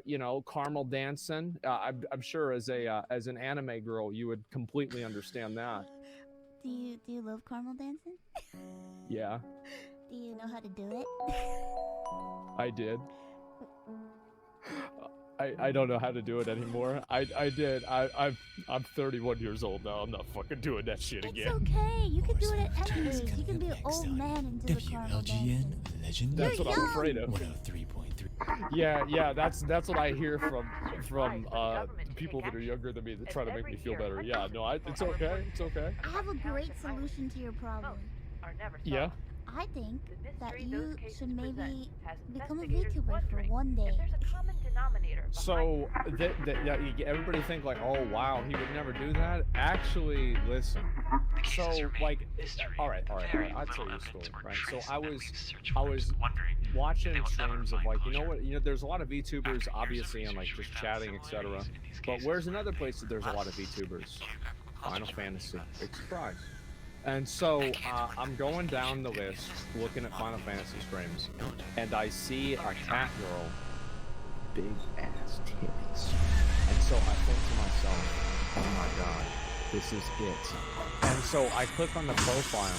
you know, caramel dancing. I'm sure as an anime girl, you would completely understand that. Do you love caramel dancing? Yeah, Do you know how to do it? I did. I don't know how to do it anymore. I did. I'm 31 years old now. I'm not fucking doing that shit It's again. okay. You can do it at any age. You can be an old man and do the caramel dancing. WLGN Legend. That's what I'm afraid of. 103.3. Yeah. That's what I hear from people that are younger than me that try to make me feel better. Yeah, no, it's okay. It's okay. I have a great solution to your problem. Yeah. I think that you should maybe become a VTuber for one day. So yeah, everybody think like, oh wow, he would never do that. Actually, listen. So like, all right. I'll tell you a story, right? So I was watching streams of like, there's a lot of VTubers obviously and like just chatting, etc. But where's another place that there's a lot of VTubers? Final Fantasy. Big surprise. And so I'm going down the list, looking at Final Fantasy streams, and I see a cat girl, big ass titties. And so I think to myself, oh my god, this is it. And so I click on the profile,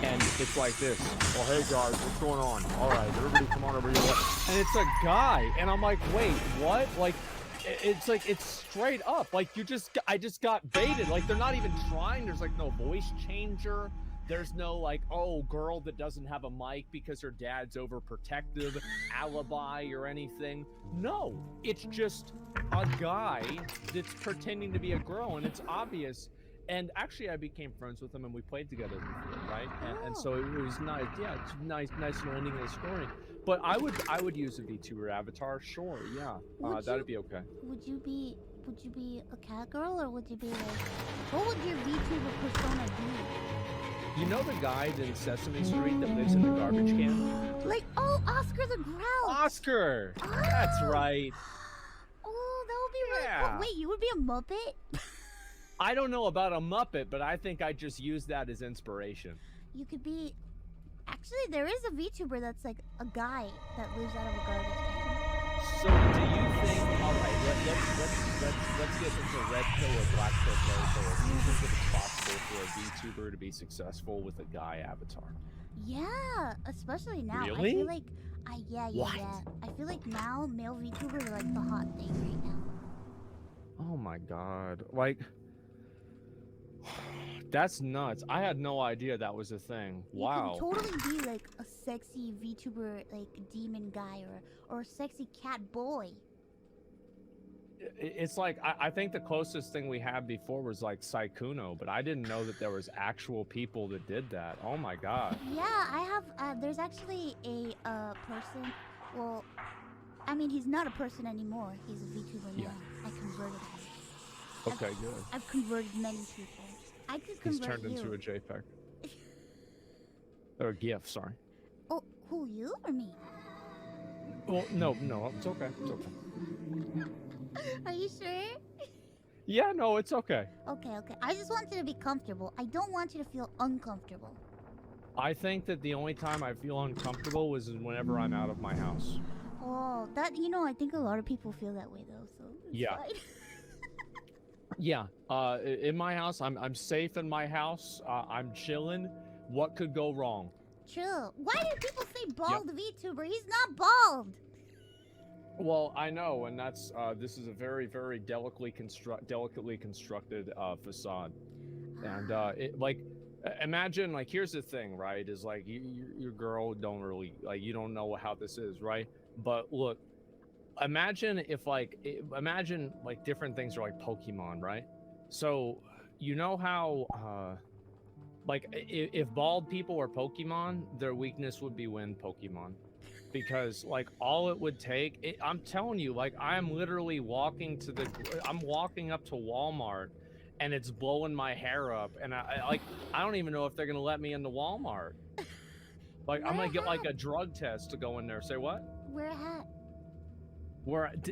and it's like this. Well, hey guys, what's going on? All right, everybody come on over here. And it's a guy, and I'm like, wait, what? Like, it's like, it's straight up like I just got baited. Like, they're not even trying. There's like no voice changer. There's no like, oh, girl that doesn't have a mic because her dad's overprotective alibi or anything. No, it's just a guy that's pretending to be a girl, and it's obvious. And actually, I became friends with him, and we played together before, right? And so it was nice. Yeah, it's nice ending of the story. But I would use a VTuber avatar, sure. Yeah, that'd be okay. Would you be a cat girl, or would you be like, what would your VTuber persona be? You know the guy in Sesame Street that lives in the garbage can? Like, oh, Oscar the Grouch. Oscar. Oh. That's right. Oh, that would be really cool. Wait, you would be a Muppet? I don't know about a Muppet, but I think I just used that as inspiration. You could be. Actually, there is a VTuber that's like a guy that lives out of a garbage can. So, do you think? All right, let's get into red pill or black pill territory. Do you think that it's possible for a VTuber to be successful with a guy avatar? Yeah, especially now. Really? I feel like, yeah. What? I feel like now male VTubers are like the hot thing right now. Oh my god, like. That's nuts. I had no idea that was a thing. Wow. You can totally be like a sexy VTuber, like demon guy, or a sexy cat boy. It's like, I think the closest thing we had before was like Saikuno, but I didn't know that there was actual people that did that. Oh my god. Yeah, I have, there's actually a person, well, I mean, he's not a person anymore. He's a VTuber now. I converted him. Okay, good. I've converted many people. I could convert He's turned you. into a JPEG. Or a GIF, sorry. Oh, who, you or me? Well, no, it's okay. It's okay. Are you sure? Yeah, no, it's okay. Okay. I just want you to be comfortable. I don't want you to feel uncomfortable. I think that the only time I feel uncomfortable is whenever I'm out of my house. Oh, that, I think a lot of people feel that way though, so it's yeah. fine. Yeah, in my house, I'm safe in my house. I'm chilling. What could go wrong? True. Why do people say bald VTuber? He's not bald. Well, I know, and that's this is a very, very delicately constructed facade, and imagine, like, here's the thing, right? Is like your girl don't really, like, you don't know how this is, right? But look. Imagine different things are like Pokemon, right? So you know how if bald people are Pokemon, their weakness would be win Pokemon, because like all it would take, I'm telling you, like I'm literally walking up to Walmart and it's blowing my hair up, and I don't even know if they're gonna let me into Walmart. Like I'm gonna get like a drug test to go in there. Say what? Wear a hat.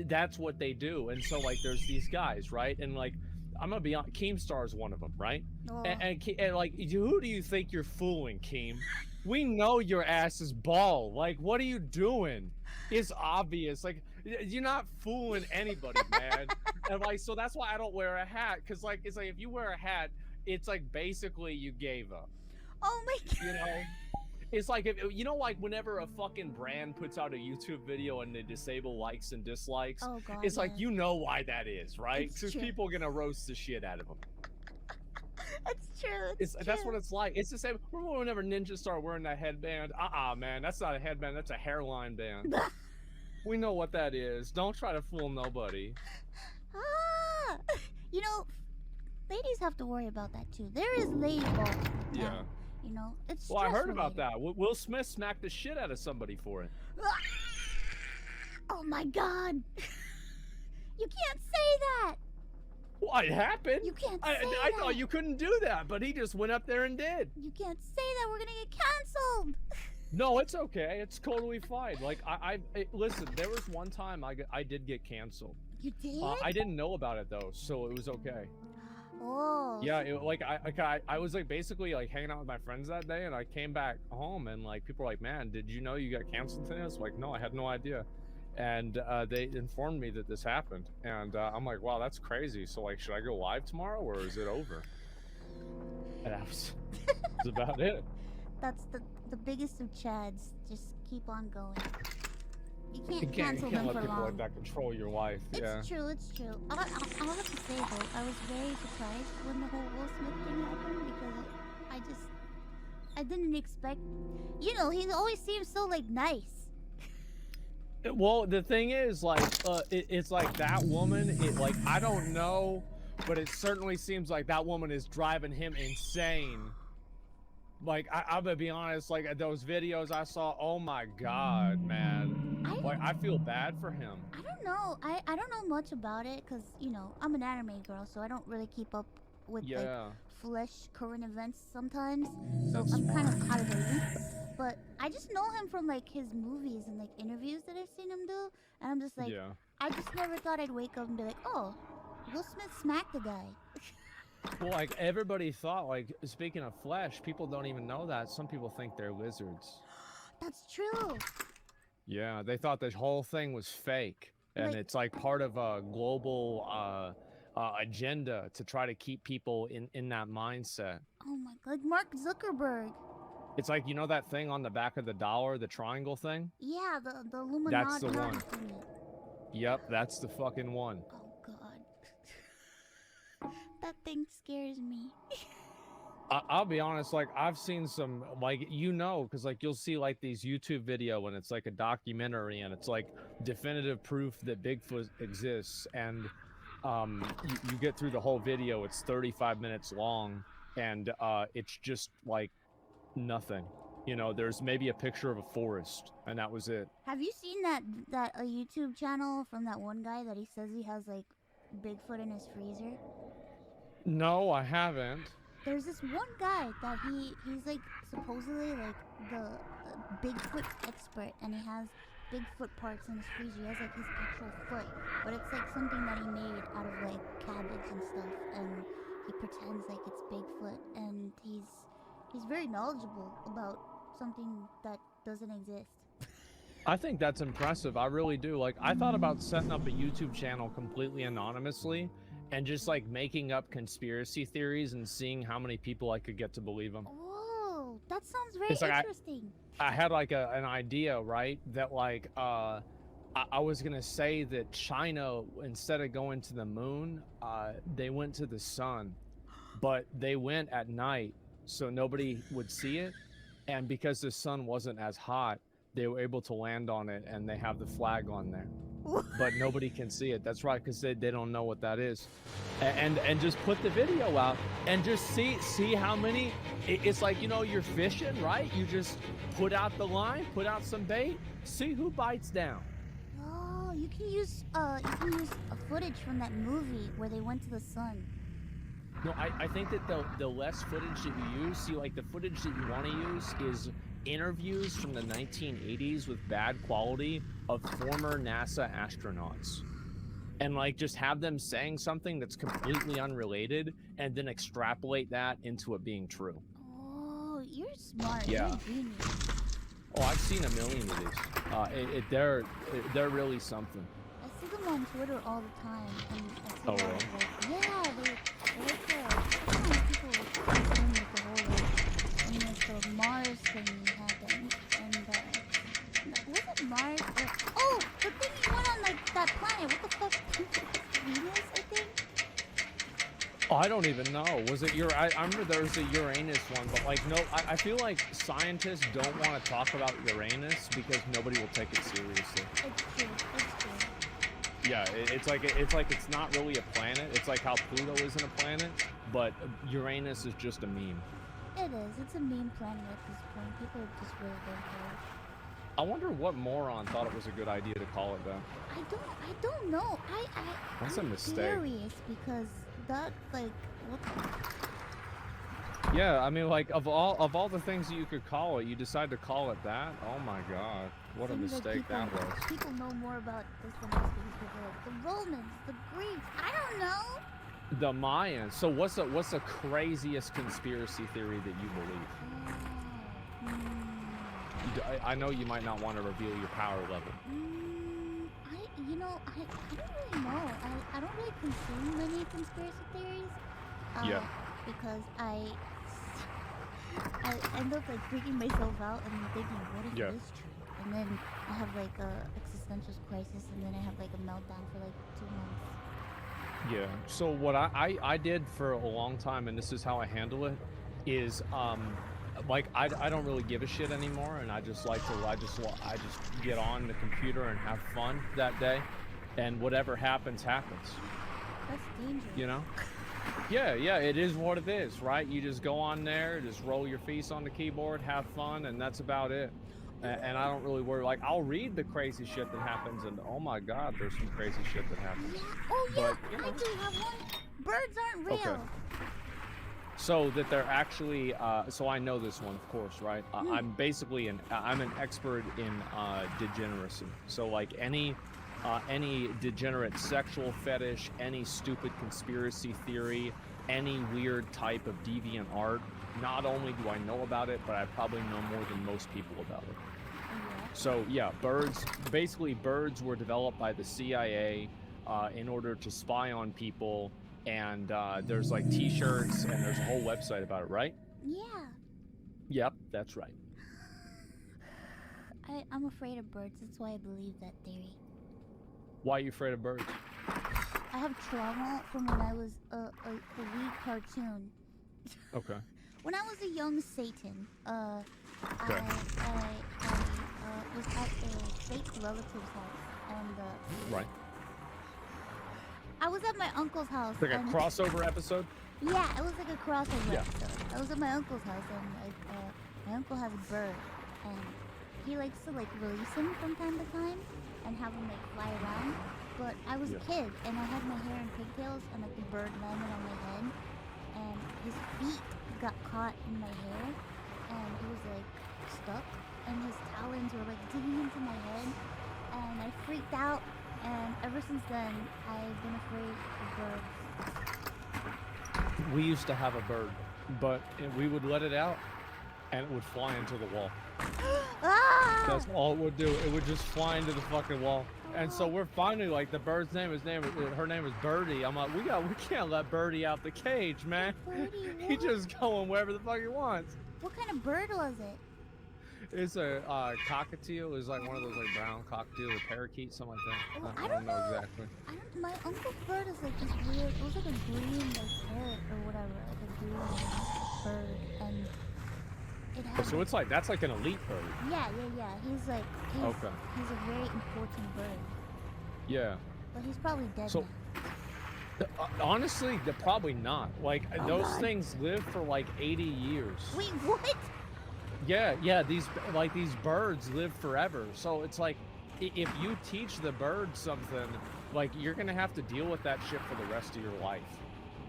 That's what they do. And so like there's these guys, right? And like I'm gonna be on, Keemstar's one of them, right? Oh. And like, who do you think you're fooling, Keem? We know your ass is bald. Like, what are you doing? It's obvious. Like, You're not fooling anybody, man. And like, so that's why I don't wear a hat, because like, it's like if you wear a hat, it's like basically you gave up. Oh my god. You know, it's like if you know, like whenever a fucking brand puts out a YouTube video and they disable likes and dislikes, Oh god. it's like yes. you know why that is, right? It's Because true. people are gonna roast the shit out of them. It's true. It's true. That's what it's like. It's the same. Remember whenever Ninja started wearing that headband? Man, that's not a headband. That's a hairline band. We know what that is. Don't try to fool nobody. Ah, you know, ladies have to worry about that too. There is lady ball. Yeah. You know, it's. Well, I heard about stress-related. that. Will Smith smacked the shit out of somebody for it. Oh my god! You can't say that. Well, it happened. You can't I say thought that. you couldn't do that, but he just went up there and did. You can't say that. We're gonna get canceled. No, it's okay. It's totally fine. Like listen. There was one time I did get canceled. You did? I didn't know about it though, so it was okay. Oh. Yeah, I was like basically like hanging out with my friends that day, and I came back home, and like people were like, "Man, did you know you got canceled today?" I was like, "No, I had no idea." And they informed me that this happened, and I'm like, "Wow, that's crazy." So like, should I go live tomorrow, or is it over? And that was about it. That's the biggest of chads. Just keep on going. You can't You can't cancel them let for people long. like that control your life. Yeah. It's true. It's true. I have to say though, I was very surprised when the whole Will Smith thing happened because I didn't expect. You know, he always seems so like nice. Well, the thing is, like, it's like that woman. Like, I don't know, but it certainly seems like that woman is driving him insane. Like, I'm gonna be honest. Like, those videos I saw, oh my god, man. I feel bad for him. I don't know. I don't know much about it because you know I'm an anime girl, so I don't really keep up with like flesh current events sometimes. So I'm kind of out of the loop. But I just know him from like his movies and like interviews that I've seen him do, and I'm just like, I just never thought I'd wake up and be like, oh, Will Smith smacked the guy. Well, like everybody thought, like speaking of flesh, people don't even know that. Some people think they're lizards. That's true. Yeah, they thought this whole thing was fake, and it's like part of a global agenda to try to keep people in that mindset. Oh my god, like Mark Zuckerberg. It's like, you know that thing on the back of the dollar, the triangle thing? Yeah, the Illuminati. That's the one. Thingy. Yep, that's the fucking one. Oh god. That thing scares me. I'll be honest, like I've seen some, like, you know, because like you'll see like these YouTube video and it's like a documentary and it's like definitive proof that Bigfoot exists, and you get through the whole video, it's 35 minutes long, and it's just like nothing. You know, there's maybe a picture of a forest and that was it. Have you seen that a YouTube channel from that one guy that he says he has like Bigfoot in his freezer? No, I haven't. There's this one guy that he's like supposedly like the Bigfoot expert, and he has Bigfoot parts in his freezer. He has like his actual foot, but it's like something that he made out of like cabbage and stuff, and he pretends like it's Bigfoot, and he's very knowledgeable about something that doesn't exist. I think that's impressive. I really do. Like, I thought about setting up a YouTube channel completely anonymously and just like making up conspiracy theories and seeing how many people I could get to believe them. Whoa, that sounds very It's like interesting. I had like an idea, right? That like I was gonna say that China, instead of going to the moon, they went to the sun, but they went at night so nobody would see it, and because the sun wasn't as hot, they were able to land on it, and they have the flag on there. But nobody can see it. That's right, because they don't know what that is. And just put the video out and just see how many. It's like, you know, you're fishing, right? You just put out the line, put out some bait, see who bites down. Oh, you can use a footage from that movie where they went to the sun. No, I think that the less footage that you use, see, like the footage that you want to use is interviews from the 1980s with bad quality of former NASA astronauts, and like just have them saying something that's completely unrelated and then extrapolate that into it being true. Oh, you're smart. Yeah. You're a genius. Oh, I've seen a million of these. They're really something. I see them on Twitter all the time, and I see Oh, a lot really? of like, yeah, they like sometimes people confirm with the whole like, when the Mars thingy happened, and was it Mars or oh, the thing he went on like that planet. What the fuck? Venus, I think. Oh, I don't even know. Was it I remember there was a Uranus one, but like no, I feel like scientists don't want to talk about Uranus because nobody will take it seriously. It's true. It's true. Yeah, it's like it's not really a planet. It's like how Pluto isn't a planet, but Uranus is just a meme. It is. It's a meme planet at this point. People just really don't care. I wonder what moron thought it was a good idea to call it that. I don't know. That's a mistake. I'm curious because that like what the Yeah, I mean like of all the things that you could call it, you decide to call it that? Oh my god. What a mistake that was. People know more about this than most people. Like the Romans, the Greeks. I don't know. The Mayans. So what's the craziest conspiracy theory that you believe? I know you might not want to reveal your power level. I don't really know. I don't really consume many conspiracy theories. Yeah. Because I end up like freaking myself out and thinking, what if it is true? And then I have like a existential crisis, and then I have like a meltdown for like 2 months. Yeah. So what I did for a long time, and this is how I handle it, is like I don't really give a shit anymore, and I just get on the computer and have fun that day, and whatever happens happens. That's dangerous. You know? Yeah, it is what it is, right? You just go on there, just roll your face on the keyboard, have fun, and that's about it. And I don't really worry. Like, I'll read the crazy shit that happens, and oh my god, there's some crazy shit that happens. Yeah. Oh yeah, But, you know. I do have one. Birds aren't real. Okay. So that they're actually, so I know this one, of course, right? I'm basically I'm an expert in degeneracy. So like any degenerate sexual fetish, any stupid conspiracy theory, any weird type of deviant art, not only do I know about it, but I probably know more than most people about it. So yeah, birds were developed by the CIA in order to spy on people, and there's like t-shirts and there's a whole website about it, right? Yeah. Yep, that's right. I'm afraid of birds. That's why I believe that theory. Why are you afraid of birds? I have trauma from when I was a wee cartoon. Okay. When I was a young Satan, Okay. I was at a fake relative's house, and Right. I was at my uncle's house. Like a crossover episode? Yeah, it was like a crossover Yeah. episode. I was at my uncle's house, and my uncle has a bird, and he likes to like release him from time to time and have him like fly around. But I was a kid, and I had my hair in pigtails, and like the bird landed on my head, and his feet got caught in my hair, and he was like stuck, and his talons were like digging into my head, and I freaked out, and ever since then I've been afraid of birds. We used to have a bird, but we would let it out, and it would fly into the wall. Ah! That's all it would do. It would just fly into the fucking wall. And so we're finally like, the bird's name, her name is Birdie. I'm like, we can't let Birdie out the cage, man. Birdie, He's just going wherever the fuck he wants. What kind of bird was it? It's a cockatiel. It's like one of those like brown cockatiel or parakeet, something like that. Oh, I don't know exactly. My uncle's bird is like this weird. It was like a green like parrot or whatever, like a green bird, and it had. So it's like that's like an elite bird. Yeah. He's a very important bird. Yeah. But he's probably dead So, now. honestly, they're probably not. Like those things live for like 80 years. Wait, what? Yeah. These birds live forever. So it's like, if you teach the bird something, like you're gonna have to deal with that shit for the rest of your life.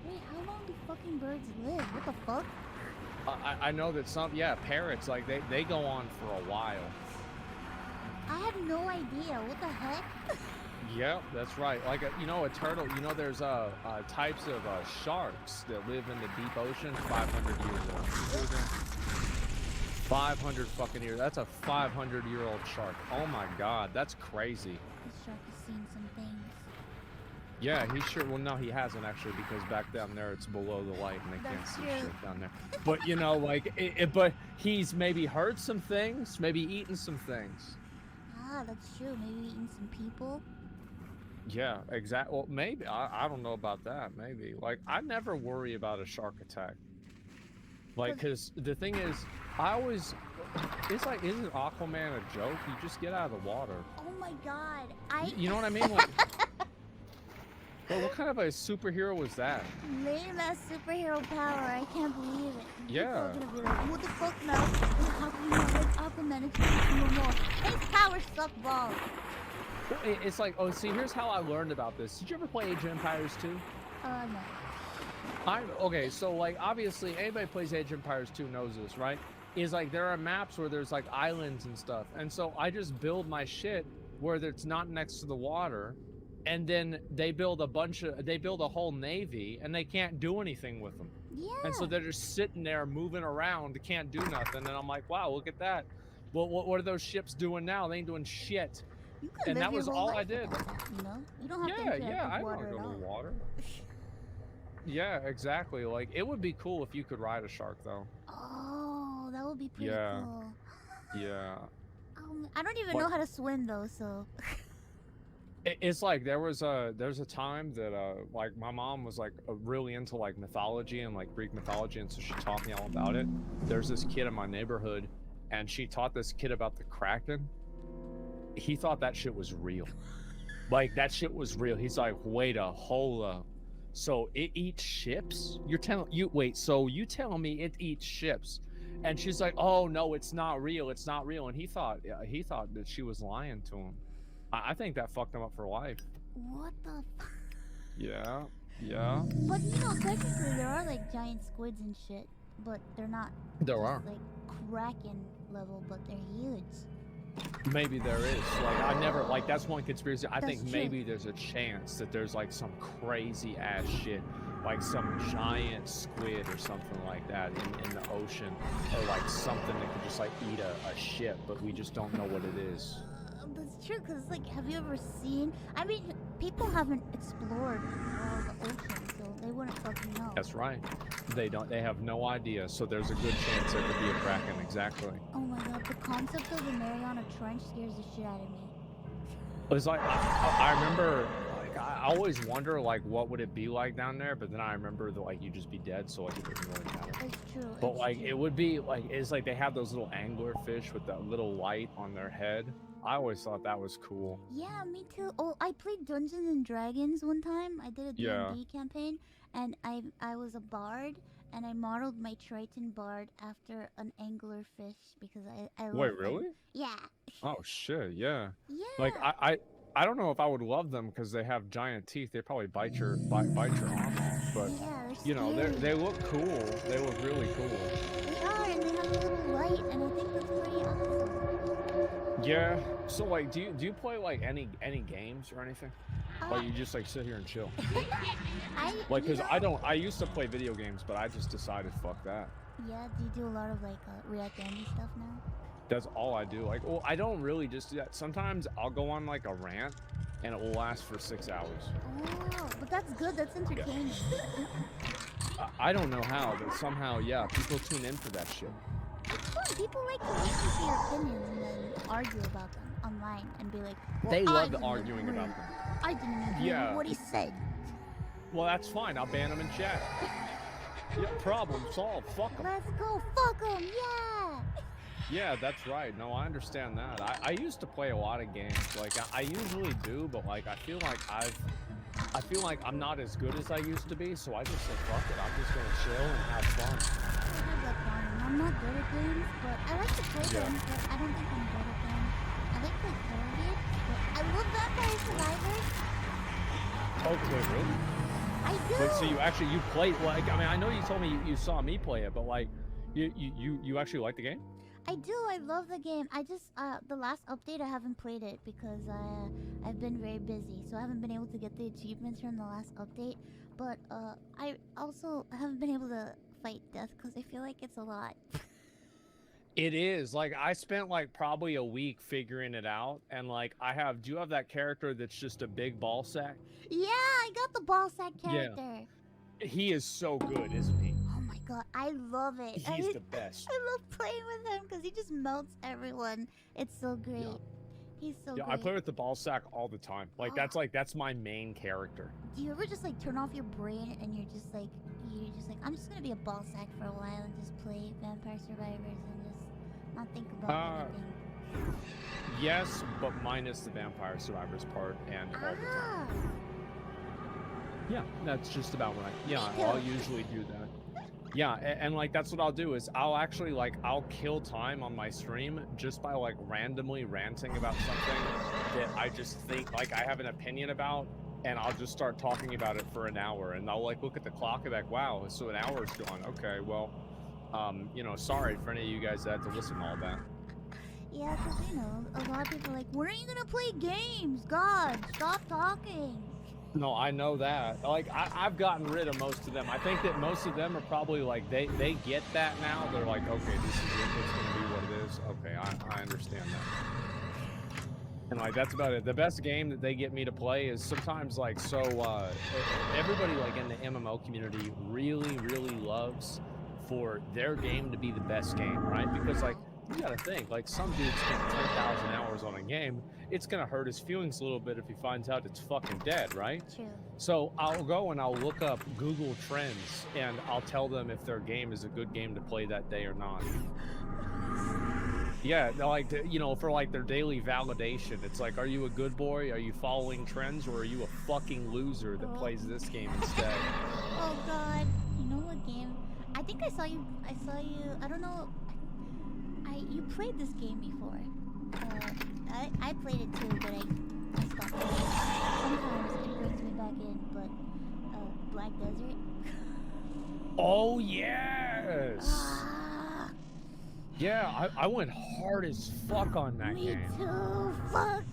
Wait, how long do fucking birds live? What the fuck? I know that parrots, like they go on for a while. I have no idea. What the heck? Yeah, that's right. Like a turtle. There's types of sharks that live in the deep ocean 500 years old. 500 fucking years. That's a 500-year-old shark. Oh my god, that's crazy. This shark has seen some things. Yeah, he sure. Well, no, he hasn't actually, because back down there it's below the light and they can't see shit down there. But you know, like, but he's maybe heard some things, maybe eaten some things. Ah, that's true. Maybe eating some people. Yeah, exactly. Well, maybe. I don't know about that. Maybe. Like, I never worry about a shark attack. Like, because the thing is, I always. It's like, isn't Aquaman a joke? You just get out of the water. Oh my god. You know what I mean? Like. Well, what kind of a superhero was that? Lame ass superhero power. I can't believe it. Yeah. People are gonna be like, what the fuck now? How can you not like Aquaman? It's normal. His powers suck balls. Well, it's like, oh, see, here's how I learned about this. Did you ever play Age of Empires 2? No. Okay, so like obviously anybody who plays Age of Empires 2 knows this, right? Is like there are maps where there's like islands and stuff, and so I just build my shit where it's not next to the water. And then they build a whole navy, and they can't do anything with them. Yeah. And so they're just sitting there moving around, can't do nothing. And I'm like, wow, look at that. Well, what are those ships doing now? They ain't doing shit. You can and live that was your whole all life I did. That, you know, you don't have to interact with water I at all. go to water. Yeah, exactly. Like, it would be cool if you could ride a shark, though. Oh, that would be pretty cool. Yeah. I don't even know how to swim though, so. It's like there's a time that like my mom was like really into like mythology and like Greek mythology, and so she taught me all about it. There's this kid in my neighborhood, and she taught this kid about the Kraken. He thought that shit was real. Like, that shit was real. He's like, wait a hold up. So it eats ships? So you telling me it eats ships? And she's like, oh no, it's not real. It's not real. And he thought that she was lying to him. I think that fucked him up for life. What the fuck? Yeah. But you know, technically there are like giant squids and shit, but they're not. There are. Like Kraken level, but they're huge. Maybe there is. Like, I never, like, that's one conspiracy. I think true. maybe there's a chance that there's like some crazy ass shit, like some giant squid or something like that in the ocean, or like something that could just like eat a ship, but we just don't know what it is. That's true, because, like, have you ever seen... I mean, people haven't explored all the ocean, so they wouldn't fucking know. That's right. They have no idea, so there's a good chance there could be a Kraken, exactly. Oh my god, the concept of the Mariana Trench scares the shit out of me. It's like, I remember, like, I always wonder, like, what would it be like down there, but then I remember that, like, you'd just be dead, so, like, it wouldn't really matter. It's true. But, like, it would be, like, it's like they have those little angler fish with that little light on their head. I always thought that was cool. Yeah, me too. Oh, I played Dungeons and Dragons one time. I did a D&D campaign, and I was a bard, and I modeled my Triton bard after an angler fish because I love Wait, really? them. Yeah. Oh shit, yeah. Yeah. Like I don't know if I would love them because they have giant teeth. They probably bite your arm off. But yeah, you know, they look cool. They look really cool. They are, and they have a little light, and I think that's pretty awesome. Yeah. So like, do you play like any games or anything? Or you just like sit here and chill? Like, cause I used to play video games, but I just decided fuck that. Yeah. Do you do a lot of like React Andy stuff now? That's all I do. Like, well, I don't really just do that. Sometimes I'll go on like a rant, and it will last for 6 hours. Oh, but that's good. That's entertaining. I don't know how, but somehow, yeah, people tune in for that shit. It's fun. People like to listen to your opinions and then argue about them online and be like, well, they love arguing about them. I didn't agree with what he said. Well, that's fine. I'll ban them in chat. Yeah, problem solved. Fuck them. Let's go. Fuck them. Yeah. Yeah, that's right. No, I understand that. I used to play a lot of games. Like, I usually do, but like, I feel like I'm not as good as I used to be, so I just said, fuck it. I'm just gonna chill and have fun. I have that fun. I'm not good at games, but I like to play them, but I don't think I'm good at them. I like to play it, but I love Vampire Survivors. Okay, really? I do. Wait, so you played, like, I mean, I know you told me you saw me play it, but like, you actually like the game? I do. I love the game. I just the last update I haven't played it because I've been very busy, so I haven't been able to get the achievements from the last update. But I also haven't been able to fight death because I feel like it's a lot. It is. Like, I spent, like, probably a week figuring it out, and, like, do you have that character that's just a big ball sack? Yeah, I got the ball sack Yeah. character. He is so good, isn't he? Oh my god, I love it. He's the best. I love playing with him because he just melts everyone. It's so great. Yeah. He's so Yeah, great. I play with the ball sack all the time. Like, that's my main character. Do you ever just like turn off your brain and you're just like I'm just gonna be a ball sack for a while and just play Vampire Survivors and just not think about anything? Yes, but minus the Vampire Survivors part and all the time. Yeah, that's just about right. I'll usually do that. Yeah, and like that's what I'll do is I'll actually like I'll kill time on my stream just by like randomly ranting about something that I just think like I have an opinion about, and I'll just start talking about it for an hour, and I'll like look at the clock and be like, wow, so an hour's gone. Okay, well, sorry for any of you guys that had to listen to all that. Yeah, because a lot of people are like, when are you gonna play games? God, stop talking. No, I know that. Like, I've gotten rid of most of them. I think that most of them are probably like, they get that now. They're like, okay, this is it. It's going to be what it is. Okay, I understand that. And like, that's about it. The best game that they get me to play is sometimes like, everybody like in the MMO community really, really loves for their game to be the best game, right? Because like, you gotta think, like some dude spent 10,000 hours on a game, it's gonna hurt his feelings a little bit if he finds out it's fucking dead, right? True. So I'll go and I'll look up Google Trends and I'll tell them if their game is a good game to play that day or not. Yeah, like, for like their daily validation, it's like, are you a good boy? Are you following trends, or are you a fucking loser that plays this game instead? Oh god, you know what game? I think I saw you, I don't know, you played this game before. I played it too, but I stopped playing it. Sometimes it brings me back in, but Black Desert. Oh yes! Yeah, I went hard as fuck on that game. Me too, fuck!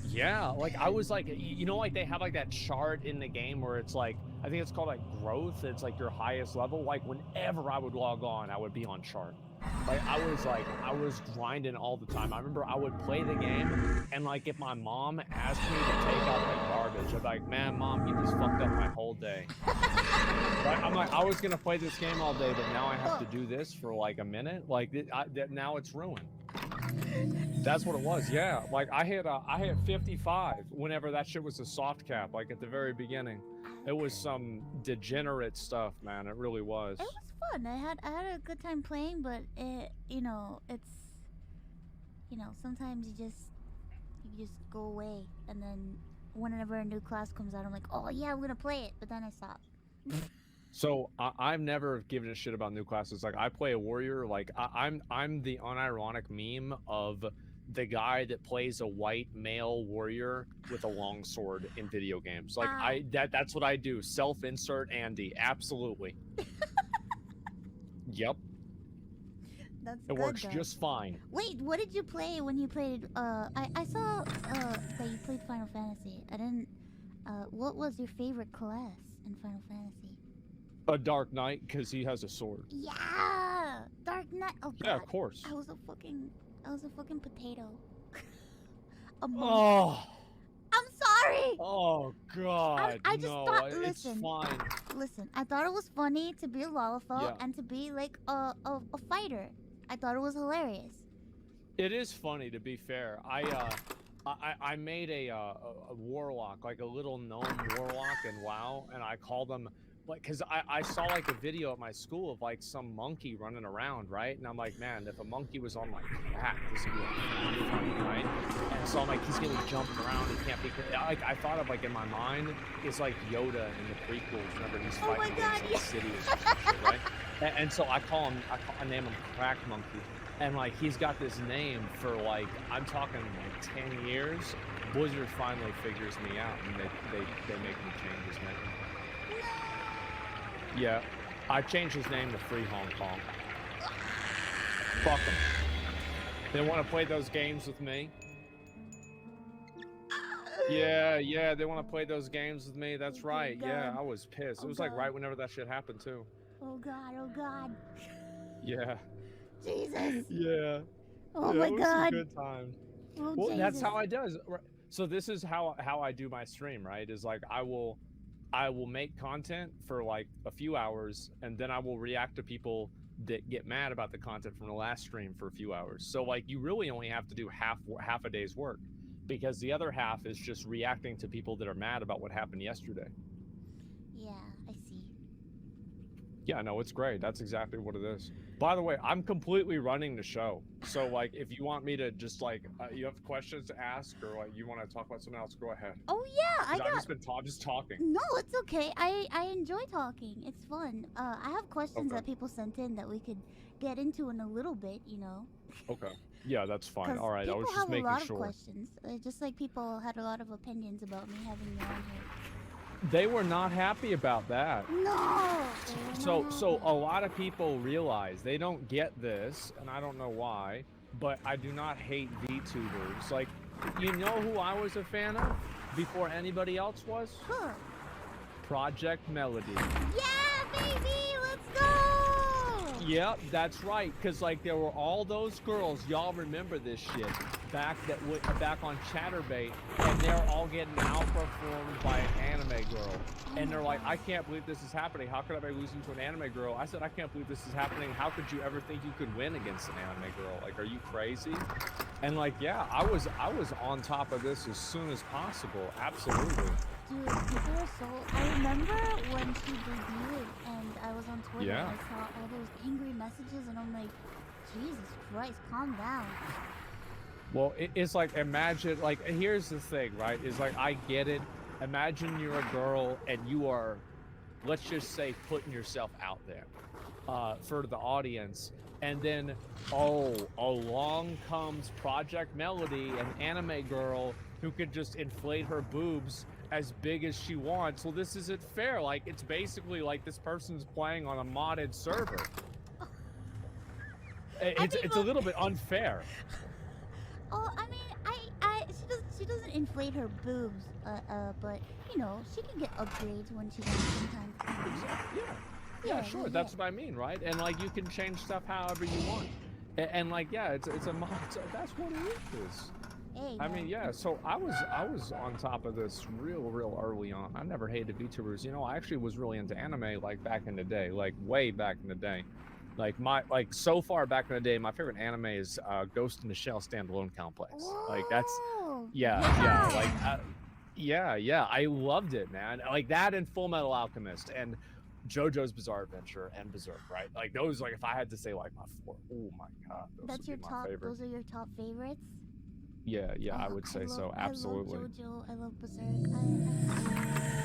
Yeah, like I was like, like they have like that chart in the game where it's like, I think it's called like growth, it's like your highest level. Like whenever I would log on, I would be on chart. Like I was grinding all the time. I remember I would play the game, and like if my mom asked me to take out the garbage, I'd be like, man, mom, you just fucked up my whole day. Like, I'm like, I was gonna play this game all day, but now I have to do this for like a minute. Like now it's ruined. That's what it was. Yeah, like I hit 55 whenever that shit was a soft cap. Like at the very beginning, it was some degenerate stuff, man. It really was. It was fun. I had a good time playing, but it's sometimes you just go away, and then whenever a new class comes out, I'm like, oh yeah, I'm gonna play it, but then I stop. So I've never given a shit about new classes. Like I play a warrior. Like I'm the unironic meme of the guy that plays a white male warrior with a long sword in video games. Like that's what I do. Self-insert Andy. Absolutely. Yep. It works just fine. Wait, what did you play when you played? I saw that you played Final Fantasy. I didn't. What was your favorite class in Final Fantasy? A Dark Knight, because he has a sword. Yeah, Dark Knight. Oh God. Yeah, of course. I was a fucking potato. Oh. I'm sorry. Oh God. I just thought. It's fine. Listen, I thought it was funny to be a Lalafell and to be like a fighter. I thought it was hilarious. It is funny, to be fair. I made a warlock, like a little gnome warlock in WoW, and I called him, like, because I saw like a video at my school of like some monkey running around, right? And I'm like, man, if a monkey was on my cat, this would be like funny, right? And so I'm like, he's getting jumped around, he can't be, like, I thought of like in my mind, it's like Yoda in the prequels whenever he's fighting against like Sidious or some shit, right? And so I name him Crack Monkey. And like he's got this name for like, I'm talking like 10 years. Blizzard finally figures me out and they make me change his name. Yeah, I changed his name to Free Hong Kong. Fuck him. They want to play those games with me. Yeah, they want to play those games with me. That's right. Yeah, I was pissed. It was like right whenever that shit happened too. Oh God. Yeah. Jesus. Yeah. Oh Yeah, my it was some God. good times. Oh Well, that's Jesus. how I does. So this is how I do my stream, right? Is like I will make content for like a few hours, and then I will react to people that get mad about the content from the last stream for a few hours. So like you really only have to do half a day's work, because the other half is just reacting to people that are mad about what happened yesterday. Yeah, I see. Yeah, no, it's great. That's exactly what it is. By the way, I'm completely running the show. So like if you want me to just like you have questions to ask, or like you want to talk about something else, go ahead. Oh yeah, I'm just talking. No, it's okay. I enjoy talking. It's fun. I have questions that people sent in that we could get into in a little bit, you know. Okay. Yeah, that's fine. All right, I was people just have a making lot sure. of questions. Just like people had a lot of opinions about me having you on here. They were not happy about that. No. So a lot of people realize they don't get this, and I don't know why, but I do not hate VTubers. Like, you know who I was a fan of before anybody else was? Huh. Project Melody. Yeah, baby, let's go. Yep, that's right. Cause like there were all those girls, y'all remember this shit, back on Chatterbait, and they're all getting outperformed by an anime girl. And they're like, I can't believe this is happening. How could I be losing to an anime girl? I said, I can't believe this is happening. How could you ever think you could win against an anime girl? Like, are you crazy? And like, yeah, I was on top of this as soon as possible. Absolutely. Dude, people are so... I remember when she debuted and I was on Twitter and I saw all those angry messages and I'm like, Jesus Christ, calm down. Well, it's like, imagine, like, here's the thing, right? Is like, I get it. Imagine you're a girl and you are, let's just say, putting yourself out there for the audience. And then, along comes Project Melody, an anime girl who could just inflate her boobs as big as she wants. Well, this isn't fair. Like, it's basically like this person's playing on a modded server. It's a little bit unfair. Oh, I mean, she doesn't inflate her boobs, but you know, she can get upgrades when she wants sometimes. Yeah, sure. That's what I mean, right? And like, you can change stuff however you want. And like, yeah, it's a mod. So that's what it is. Hey, I mean, yeah. So I was on top of this real early on. I never hated VTubers. You know, I actually was really into anime like back in the day, like way back in the day. Like so far back in the day, my favorite anime is Ghost in the Shell Standalone Complex. Whoa. Like that's yeah. Like yeah, I loved it, man. Like that and Full Metal Alchemist and JoJo's Bizarre Adventure and Berserk, right? Like those, like if I had to say like my four, oh my god, that's your top. Those are your top favorites. Yeah, I would say so. Absolutely. I love JoJo. I love Berserk.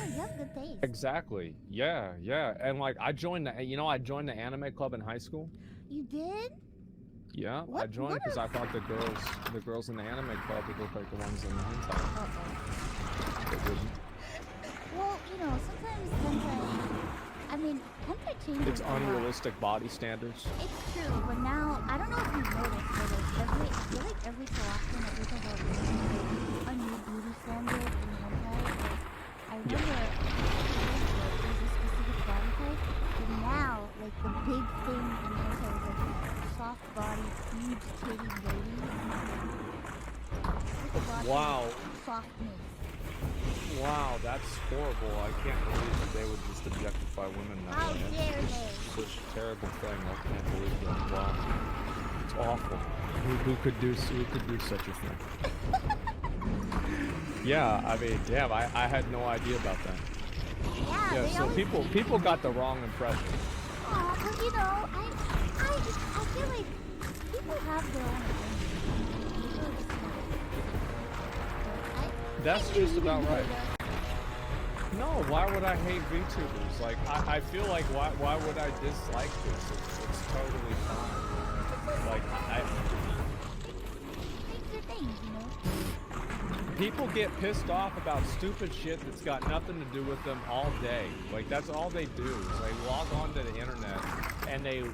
You have good taste. Exactly. Yeah. And like I joined the anime club in high school. You did? Yeah, I joined because I thought the girls in the anime club would look like the ones in the hentai. They wouldn't. Well, you know, sometimes hentai changes. It's unrealistic body standards. It's true, but now I don't know if you've noticed, but I feel like every so often it becomes a new beauty standard in hentai. Like, I remember there's a specific body type, but now like the big thing in hentai is like soft body, huge titty ladies. Wow. Softness. Wow, that's horrible. I can't believe that they would just objectify women that How way. dare they? Such a terrible thing. I can't believe that. Wow. It's awful. Who could do such a thing? Yeah, I mean, damn, I had no idea about that. Yeah, so people got the wrong impression. Aw, but you know, I feel like people have their own opinions. That's just about right. No, why would I hate VTubers? Like, I feel like, why would I dislike this? It's totally fine. Like, Make your thing, you know? People get pissed off about stupid shit that's got nothing to do with them all day. Like, that's all they do is they log on to the internet and they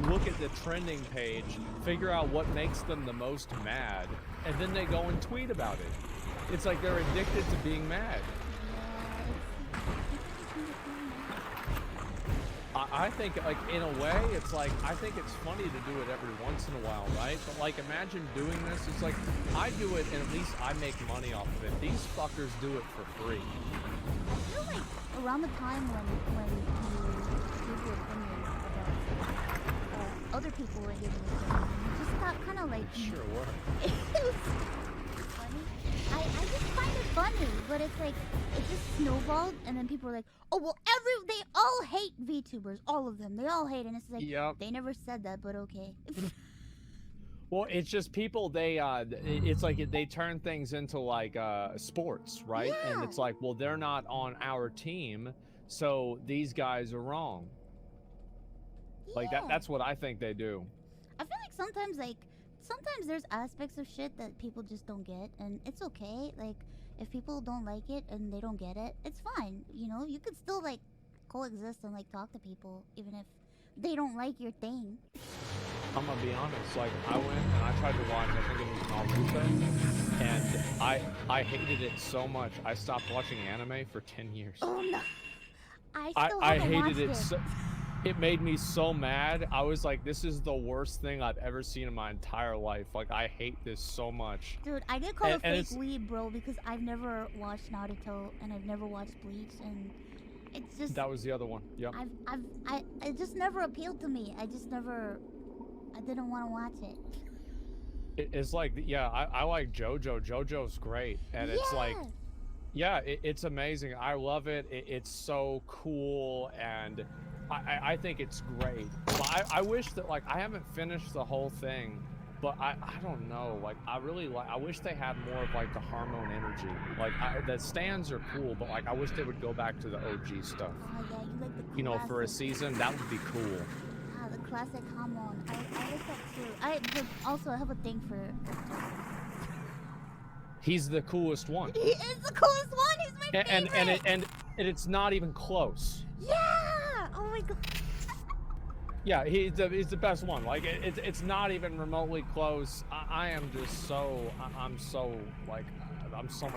look at the trending page, figure out what makes them the most mad, and then they go and tweet about it. It's like they're addicted to being mad. I think, like, in a way, it's like, I think it's funny to do it every once in a while, right? But, like, imagine doing this. It's like, I do it, and at least I make money off of it. These fuckers do it for free. I feel like around the time when you give your opinion about other people were giving their opinion, you just got kind of like... Sure were. It was funny. I just find it funny, but it's like, it just snowballed, and then people were like, oh, well, they all hate VTubers, all of them. They all hate, and it's like, Yep. They never said that, but okay. Well, it's just people, it's like they turn things into like sports, right? Yeah. And it's like, well, they're not on our team, so these guys are wrong. Like that's what I think they do. I feel like sometimes there's aspects of shit that people just don't get, and it's okay. Like, if people don't like it and they don't get it, it's fine. You know, you could still like coexist and like talk to people even if they don't like your thing. I'm gonna be honest, like, I went and I tried to watch, I think it was Naruto, and I hated it so much, I stopped watching anime for 10 years. Oh no. I hated it so... It made me so mad. I was like, this is the worst thing I've ever seen in my entire life. Like, I hate this so much. Dude, I get called a fake weeb, bro, because I've never watched Naruto and I've never watched Bleach, and it's just... That was the other one, yep. It just never appealed to me. I didn't want to watch it. It's like, yeah, I like JoJo. JoJo's great. And it's like, yeah, it's amazing. I love it. It's so cool, and I think it's great. But I wish that, like, I haven't finished the whole thing, but I don't know. Like, I wish they had more of, like, the hormone energy. Like, the stands are cool, but, like, I wish they would go back to the OG stuff. Oh, yeah, you like the You know, for a season, that would be cool. The classic hormone. I like that too. Also, I have a thing for He's the coolest one. He is the coolest one. He's my favorite. And it's not even close. Yeah. Oh my god. Yeah, he's the best one. Like, it's not even remotely close. I am just so I'm so much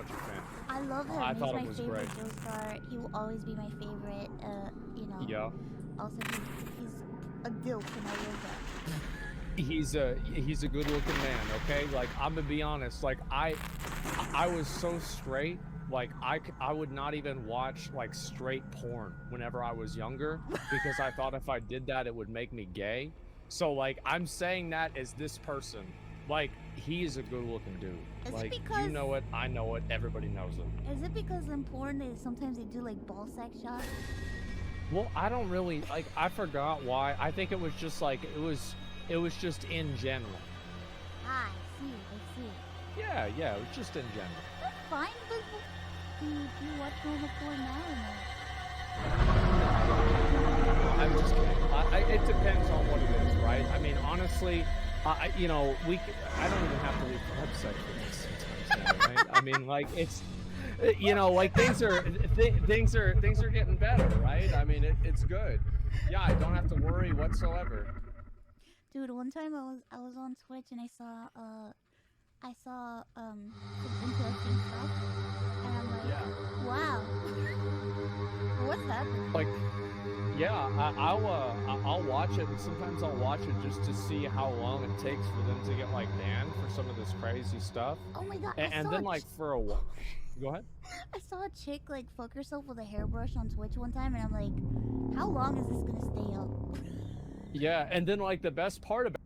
a fan. I love him. I He's thought my it was favorite great. Joestar. He will always be my favorite. You know. Yeah. Also, he's a dilf, and I love that. He's a good looking man, okay? Like, I'm gonna be honest, like, I was so straight, like, I would not even watch, like, straight porn whenever I was younger, because I thought if I did that, it would make me gay. So, like, I'm saying that as this person. Like, he is a good looking dude. Is like, it because... you know it, I know it, everybody knows it. Is it because in porn, sometimes they do, like, ball sack shots? Well, I don't really, like, I forgot why. I think it was just, like, it was just in general. Ah, I see. Yeah, it was just in general. That's fine, but do you watch normal porn now or no? I'm just kidding. It depends on what it is, right? I mean, honestly, you know, I don't even have to leave the website for this sometimes now, right? I mean, like, it's, you know, like, things are getting better, right? I mean, it's good. Yeah, I don't have to worry whatsoever. Dude, one time I was on Twitch and I saw some interesting stuff, and I'm like, wow, what's happening? Like, yeah, I'll watch it, and sometimes I'll watch it just to see how long it takes for them to get, like, banned for some of this crazy stuff. Oh my god! And then, like, for a while. Go ahead. I saw a chick, like, fuck herself with a hairbrush on Twitch one time, and I'm like, how long is this gonna stay up? Yeah, and then, like, the best part about